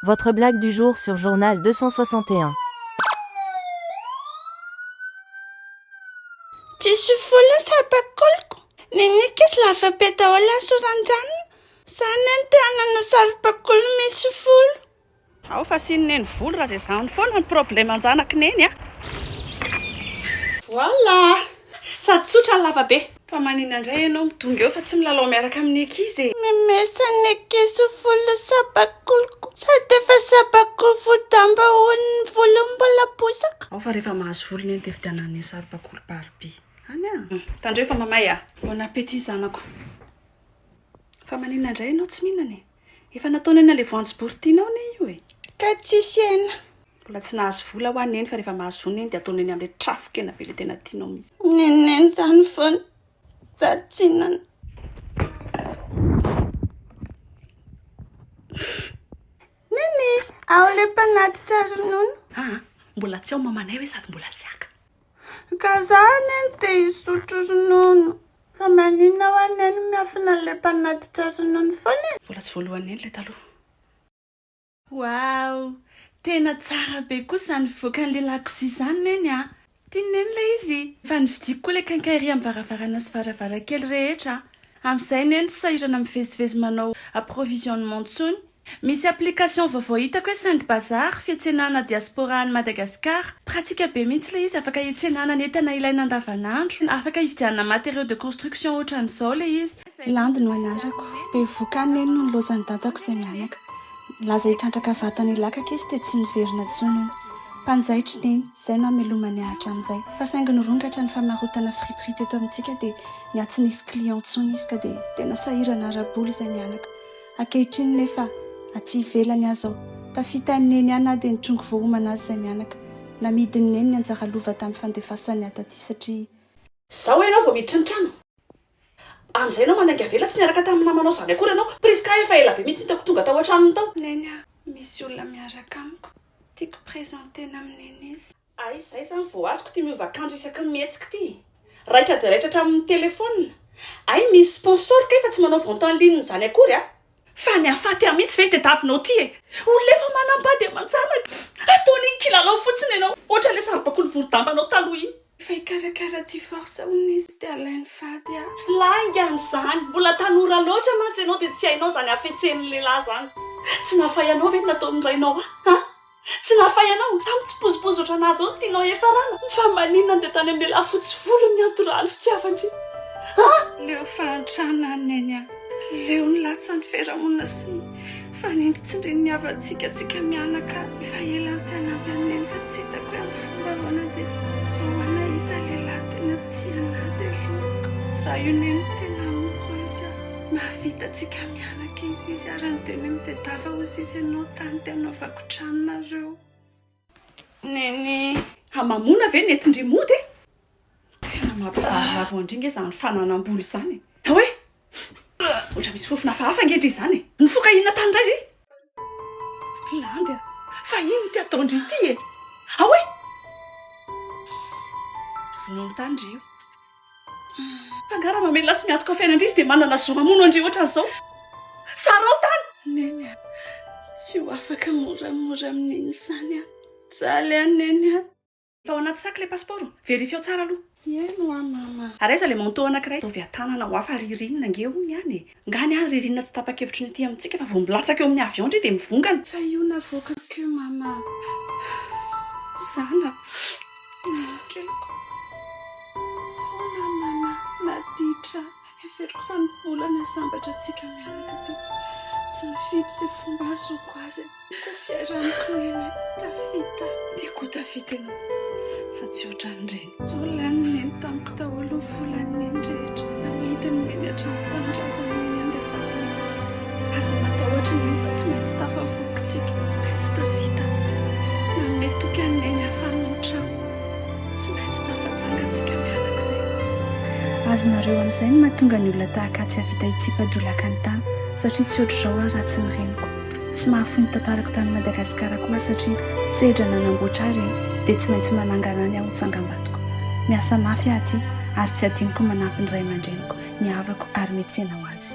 Votre blague du jour sur Journal 261. Tsisy vola saribakolo. Nenikes lava be daholo ny soranjanona. Zany any te hanana saribakolo misy volo. Ao fa sinoneny volo raha izay izany foana ny problème anjanaka neny a. Voilà. Sady tsotra ny lavabe. Fa manina indray ianao midonga eo fa tsy milalao miaraka amin'ny ankizy. Memesa nekiso volo sabakoloko. Sady efa sabako vodamba hono ny volo mbola bosaka. Ao fa rehefa mahazo volo neny dia vidianany ny saribakolo Barbie. Any a. Tandreo fa mamay a. Bon appétit zanako. Fa manina indray ianao tsy mihinana e. Efa nataony eny ilay voanjobory tianao ne io e. Ka tsisy hena. Mbola tsy nahazo vola ho any eny fa rehefa mahazo vola eny dia ataony eny amin'ilay trafokena be ilay tena tianao mihitsy. Neneny zany foana. Tsinana. Nene, ao le mpanatitra ronono. Mbola tsy ao mamanay hoe sady mbola tsy aka. Ka zany ny te hisotro ronono. Fa manina ho aneny miafina le mpanatitra ronono foana. Mbola tsy voalohany eny le taloha. Wow, tena tsara be kosa ny voakan'le lakozy izany neny a. Tianeny ilay izy. Fa nividiko koa ilay kankairy amin'ny varavarana sy varavarankely rehetra. Amin'izay neny tsy sahirana mivezivezy manao approvisionnement tsony. Misy application vaovao hitako hoe Saint Bazar, fiantsenana diaspora any Madagasikara. Pratika be mihitsy ilay izy, afaka hiantsenana ny entana ilaina andavanandro, afaka hividianana matériaux de construction ohatran'izao ilay izy. Landy no anarako. Be vokany neny no nilozany dadako izay mianaka. Laza hitrantraka vato any lakaka izy dia tsy niverina tsony. Mpanjaitra neny, izay no amelomany ahatra amin'izay. Fa saingy nirongatra ny famarotana friperie teto amintsika dia tsy nisy client tsony izy ka dia tena sahirana araboly izay mianaka. Ankehitriny nefa aty ivelany azo ao. Tafita ny neny ana dia nitrongo voahomana azy izay mianaka. Namidiny neny ny anjara lova tamin'ny fandefasany ataty satria Zao ianao vao miditra ny trano. Amin'izay ianao mandainga vela tsy niaraka tamin'ny namanao zany akory ianao. Priska efa ela be mihitsy hitako tonga tao an-tranony tao. neny misy olona miaraka amiko. Tiako prezentena amin'ny izy. Ay, izay zany vao azoko tia miova akanjo isaky ny mihetsika ty. Raitra dia raitra hatramin'ny telefona. Ay, misy sponsor ka efa tsy manao vente en ligne zany akory a. Fa ny afaty mihitsy ve tediavinao ty e. Olona efa manambady aman-janaka. Ataony kilalao fotsiny ianao. Ohatra ilay saribakolo volo-dambanao taloha iny. Efa hikarakara divorce hono izy dia alainy fady a. Laingany zany. Mbola tanora loatra mantsy ianao dia tsy hainao zany afetsen'ny lehilahy zany. Tsy nahafay anao ve nataony rainao a? Tsy nahafay anao. Samy tsy pozipozy ohatranazy ao tianao efa rano. Fa maninona dia tany amin'ny lehilahy fotsy volo ny natoraly fitiavandry. Leo fahantrana neny a. Leo ny latsa ny fiarahamonina sy ny fanindry ny havantsika tsika mianaka. Efa ela ny tanampy aneny fa tsy hitako hoe amin'ny fomba ahoana dia zao anahita lehilahy tena tiana dia roboka. Za io neny tena amoureuse a. Mahavita tsika mianaka izy ary ny teny amin'ny tedava ozy izy ianao tany dia anaovako tranonareo. Neny. Mamona ve netindrimody e? Tena mampivaravo andringa izany fananam-bolo izany. Hoe? Ohatra misy fofona hafahafa angetra izany e. Nifoka inona tany indray re? Landy a. Fa ino ty ataondry ity e? Hoe? Vonono tany io. Fangara mamela sy miatoka fiainana izy dia manana zo mamono andry ohatran'izao. Sarao tany. Neny a. Tsy ho afaka moramora amin'iny izany a. Jaly a neny a. Fa ao anaty saky ilay passeport. Verifiao tsara aloha. Eno a mama. Araiza ilay manto anankiray. Tovy atanana ho hafa ririnina ngeo ny any e. Ngany any ririnina tsy tapa-kevitry ny aty amintsika fa vao milatsaka eo amin'ny avion indray dia mivongana. Fa io navokako mama. Zana. Keliko. Fona mama. Naditra. Everiko fa ny volana sambatra antsika mianaka ty. Tsy mifidy izay fomba azoko azy. Tafiaraniko neny. Tafita. Tiako tafita ianao. Fa tsy ohatran'ireny. Zao lany neny tamiko daholo ny volany neny rehetra. Namidiny neny hatramin'ny tanindrazany neny andefasana. Aza natao ohatra neny fa tsy maintsy tafavoakitsika. Tsy maintsy tafita. Na mety toka neny hafanao trano. Tsy maintsy tafatsangatsika mianak'izay. Azonareo amin'izay no mahatonga ny olona tahaka tsy havita hitsipadolaka ny tany satria tsy ohatr'izao raha tsy ny reniko. Tsy mahafony tantarako tany Madagasikara koa satria sedra nanamboatra ahy ireny dia tsy maintsy manangana any aho tsangam-batoko. Miasa mafy aho aty ary tsy adiniko manampy ny ray aman-dreniko, ny havako ary miantsena ho azy.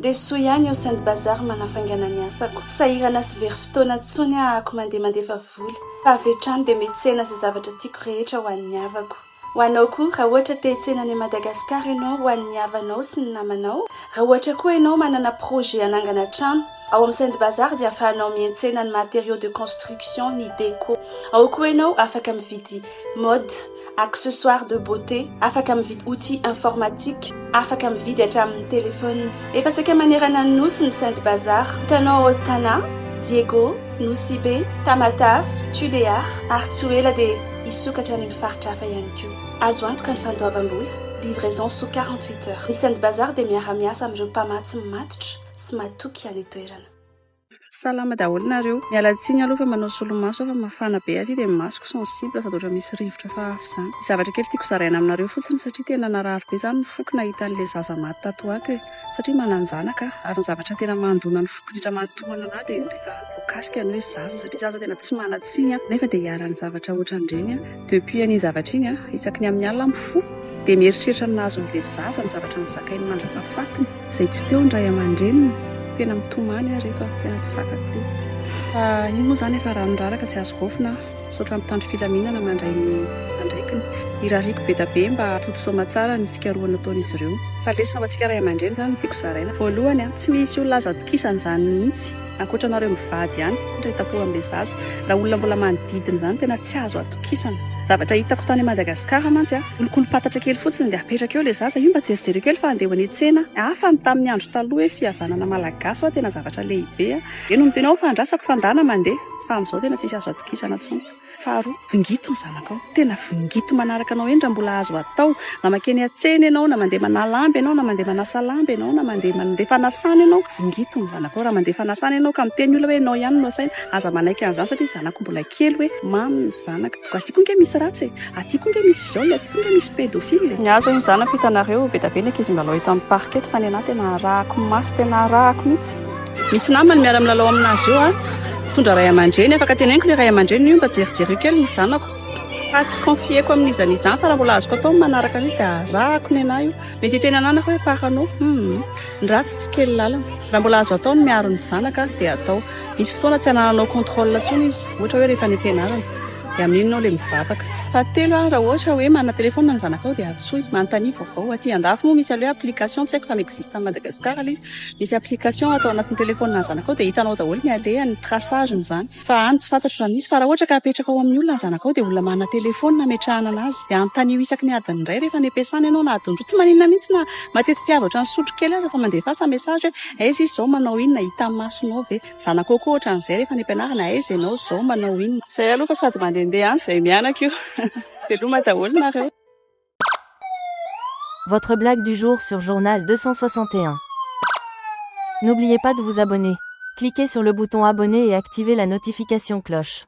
dia soa ihany eo Saint Bazar manafangana ny asako. Tsy sahirana sy very fotoana tsony ahako mandeha vola. Fa avy hatrany dia metsena izay zavatra tiako rehetra ho an'ny havako. Ho anao koa raha ohatra te hitsena any Madagasikara ianao ho an'ny havanao sy ny namanao. Raha ohatra koa ianao manana projet hanangana trano, ao amin'ny Saint Bazar dia afahanao miantsena ny matériaux de construction ny déco. Ao koa ianao afaka mividy mode, accessoires de beauté, afaka mividy outils informatiques, afaka mividy hatramin'ny téléphone. Efa saika manerana ny nosy ny Saint Bazar. Hitanao ao Tana, Diego, Nosibe, Tamatave, Tuléar, Artsuela dia isokatra any amin'ny faritra hafa ihany koa. Azo antoka ny fandoavam-bola, livraison sous 48 heures. Ny Saint Bazar dia miara-miasa amin'ireo mpamatsy matotra sy matoky any toerana. Salama daholo nareo. Miala tsiny aloha fa manao solomaso fa mafana be aty dia masoko sensible fa ohatra misy rivotra fa hafa izany. Zavatra kely tiako zaraina aminareo fotsiny satria tena narary be izany ny foko nahita an'ilay zaza maty tato ato satria mananjanaka ary ny zavatra tena mandona ny foko indrindra matohana anahy dia rehefa voakasika ny hoe zaza satria zaza tena tsy manatsiny nefa dia hiarany zavatra ohatran'ireny depuis an'iny zavatra iny isaky ny amin'ny alina mifo dia mieritreritra ny nahazo an'ilay zaza ny zavatra nizakainy mandrapafatiny izay tsy teo ny ray aman-dreniny. Tena mitomany reto tena tsy sakako izy. Iny moa zany efa ranoraraka tsy azo gofina sotra mitandro filaminana mandray ny andraikiny. Irariko be da be mba toto-soma tsara ny fikarohana ataon'izy ireo. Fa lesona ho antsika ray aman-dreny zany tiako zaraina. Voalohany tsy misy olona azo atokisana izany mihitsy. Ankoatranareo mivady ihany rehetam-po amin'ilay zaza. Raha olona mbola manodidina izany tena tsy azo atokisana. Zavatra hitako tany Madagasikara mantsy olokolo-patatra kely fotsiny dia apetraka eo ilay zaza io mba jerijereo kely fa andeha ho any an-tsena hafa ny tamin'ny andro taloha hoe fihavanana malagasy tena zavatra lehibe eno ny tena ao fa andrasako fandana mandeha fa amin'izao tena tsisy azo atokisana intsony. Faharoa, vingito ny zanakao. Tena vingito manaraka anao endra mbola azo atao na makeny an-tsena ianao na mandeha manalamby ianao na mandeha manasa lamby ianao na mandeha fanasana ianao. Vingito ny zanakao raha mandeha fanasana ianao ka miteny olona hoe ianao ihany no asaina aza manaiky an'izany satria zanako mbola kely hoe mamy ny zanaka. Aty koa nge misy ratsy aty koa nge misy viol, aty koa nge misy pédophile. Ny azo ny zanako hitanareo be da be ny ankizy mbalao eto amin'ny parquet fa ny anahy tena arahako maso tena arahako mihitsy. Misy namany miara milalao aminazy eo tondra ray aman-dreny afaka teneniko ilay ray aman-dreny io mba jerijery kely ny zanako fa tsy confieko amin'izany izany fa raha mbola azoko atao manaraka ny dia arahako ny anahy io mety tena ananako hoe paranao ny ratsy tsy kely lalana raha mbola azo atao ny miaro ny zanaka dia atao. Misy fotoana tsy anananao contrôle intsony izy ohatra hoe rehefa ny ampianarana dia amin'iny anao ilay mivavaka. Fahatelo raha ohatra hoe manana telefona ny zanakao dia atsoy manontany vaovao aty andafy moa misy aloha application tsy haiko fa n'existe en Madagascar ilay izy misy application atao anatin'ny telefona ny zanakao dia hitanao daholo ny alehany traçage n'izany fa any tsy fantatro raha misy fa raha ohatra ka apetraka ao amin'ny olona ny zanakao dia olona manana telefona ametrahana anazy dia anontany isaky ny adiny iray rehefa ny ampiasana ianao na adiny roa tsy maninona mihitsy na matetika avy ohatran'ny sotro kely aza fa mandeha fasa message hoe aiza izy zao manao inona hita amin'ny masonao ve zanakao koa ohatran'izay rehefa ny ampianarana aiza ianao zao manao inona zay aloha fa sady mandehandeha any izay mianaka io. Votre blague du jour sur Journal 261. N'oubliez pas de vous abonner. Cliquez sur le bouton abonner et activez la notification cloche.